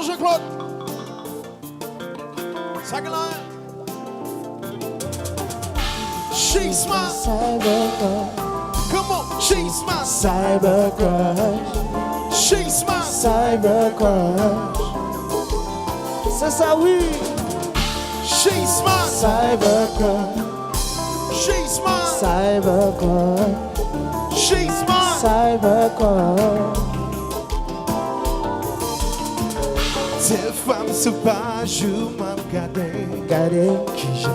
Allons, Jean-Claude. Second line. She's my cyber crush. Come on, she's my Cyber crush. She's my Cyber crush. C'est ça, oui. She's my Cyber crush. She's my Cyber crush. She's my Cyber crush. Tes femmes sauvages m'a regardé. Regardez. Qui j'en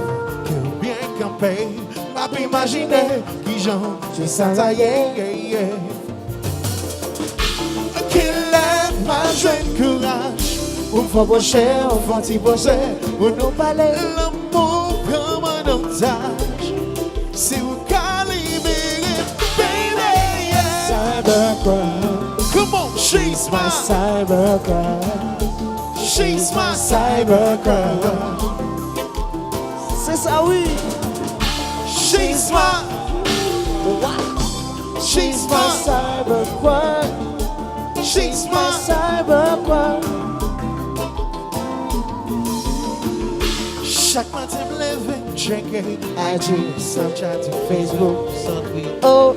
que bien campé. M'a pas imaginé qui j'en Tu s'en aillais. Qui lève ma jeune courage. Ou faut brocher, ou faut t'y brocher. Ou nous parler. L'amour comme un otage. C'est où qu'à libérer, baby, yeah. Cyber crush. Come on, she's my Cyber crush. She's my Cyber crush. C'est ça, oui. She's my She's my Cyber crush. She's my Cyber crush. Chaque matin me lever, checker IG, Snapchat, Facebook. Sunbeam. Oh,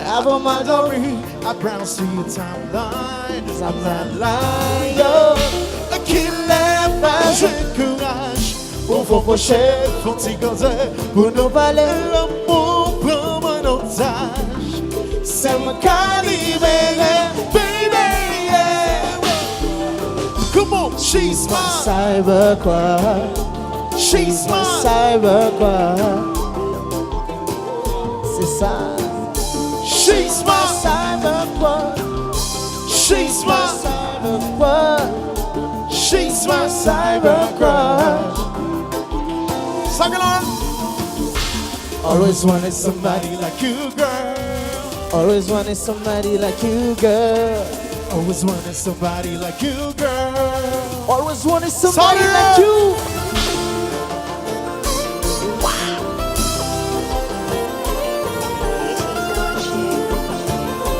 avant ma dormir. I browse through your timeline. I'm not lying. yo. Qui lève ma jeune courage. Ou faut brocher, Faut-il causer ou nous parler. l'amour prend un otage. C'est moi qu'à libérer, baby, yeah. Come on, she's my Cyber crush. She's my Cyber crush. C'est ça. She's my Cyber crush. She's my Cyber crush. She's my Cyber crush. Second on. Always wanted somebody Somebody like you, girl. Always wanted somebody like you, girl. Always wanted somebody like you, girl. Always wanted somebody Sorry. like you.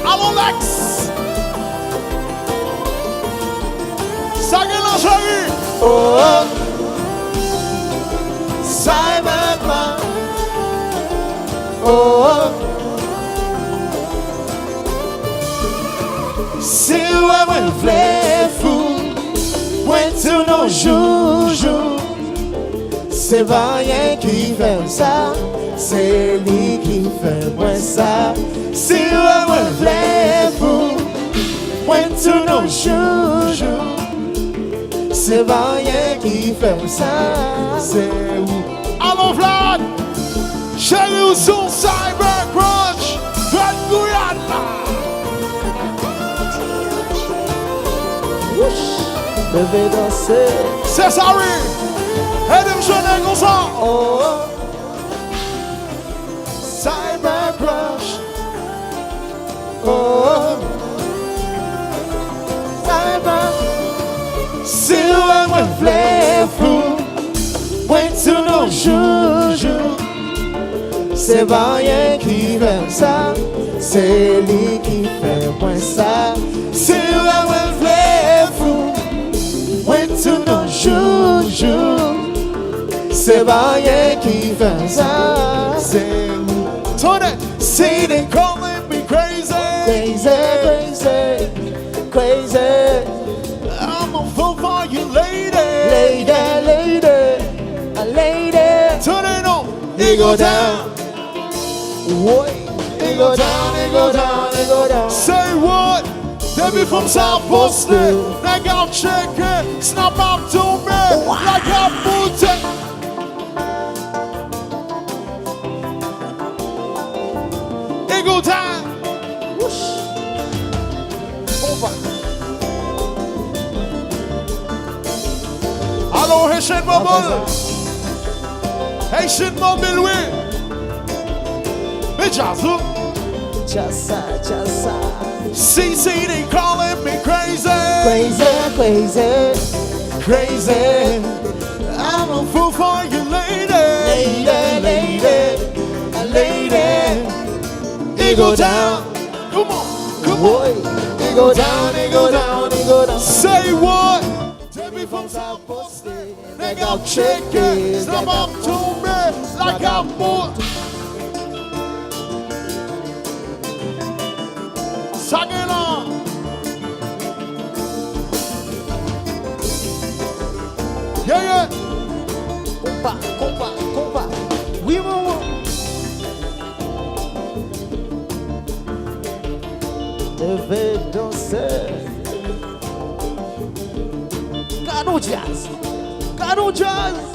Allons, Lex. Second on, chérie. Oh, Cyberpunk. Oh, Si ouais, ouais, v'lait fou. ouais, tout nos jours. C'est pas rien qui fait ça. C'est lui qui fait moi ça. Si ouais, ouais, V'lait fou. ouais, tout nos Joujou. C'est pas rien qui fait ça. C'est où? Allons, Vlad. Chérie, où sont Cyber Crush? Vlad Guyana. Devez danser. C'est ça, oui. Et de me jeûner comme ça. Oh, Cyber Crush. oh, Cyber. Si ouais, ouais, V'lait fou. ouais, tout nos Joujou. C'est pas rien qui fait ça. C'est lui qui fait moi ça. Si ouais, ouais, V'lait fou. ouais, tout nos Joujou. C'est pas rien qui fait ça. C'est où? Tony, see they calling me crazy. Crazy, crazy, crazy. I'm a fool for you, lady. Lady, lady, a lady. Tony, no, it go down. Boy, it go down, it go down, it go down. Say what? They be from South Boston. They got chicken, snap up to me like a booty. It go down. Over. Allô, Haitian Mobile. Haitian Mobile, oui. Mais Jazzu. Chassa, chassa. CC, they calling me crazy. Crazy, crazy, Crazy. I'm a fool for you, lady. lady, lady, a lady. It go down. Come on, come on. Boy, it go down, it go down, it go down. Say what? sa poste, Nèg ap cheke, snap ap tombe, like a boat. Sa gen lan. Yeah, yeah. Compa. Oui, maman. Je vais danser. Canon Jazz.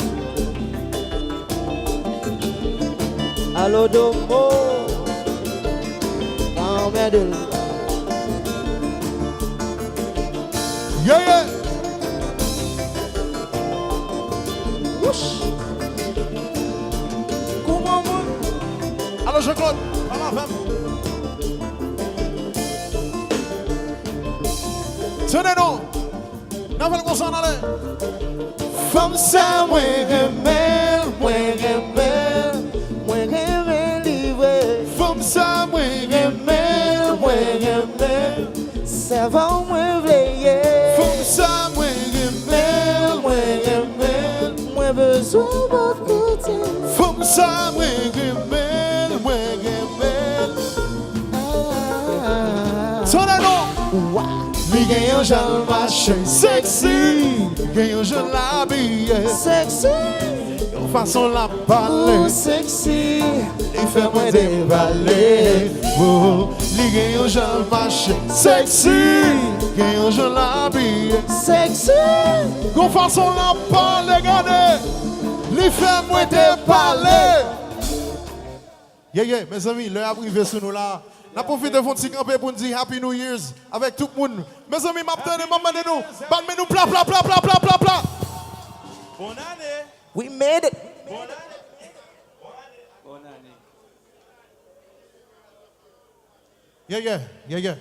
Allo Domo. Emmerde. Yeah, yeah. Whoosh. Comment moi? Alors, Jean-Claude, à la femme. Tenez-nous. N'a pas le consent d'aller. From somewhere livre. From somewhere, Ça va me veiller. from somewhere, Moi besoin de votre côté. from somewhere, Tenez-nous. Li gen yon jan mache sexy, gen yon jan la biye, Sexy. yon fason la pale, Oh, sexy. li fe mwen devale. Oh, li gen yon jan mache sexy, gen yon jan la biye, Sexy. yon fason la pale, gade, li fe mwen devale. Yeah, mes amis, le a privé sur nous là. On a profité de votre camper pour nous dire Happy New Year's avec tout le monde. Mes amis, m'attendez, maman de nous. Batme nous plat. Bonne année. We made it. Bonne année. Yeah.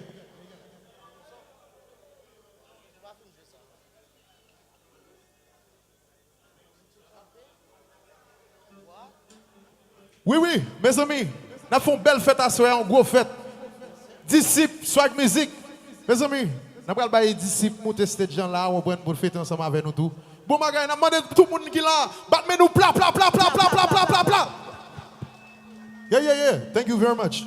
Oui, mes amis, nous avons une belle fête à soir, une grosse fête. Disciples, swag musique. Mes amis, nous allons faire des disciples, monter ces gens là, on va fêter ensemble avec nous tous. Bon, bagay, nous demandons tout le monde qui est là, battre nous plat. Yeah. Thank you very much.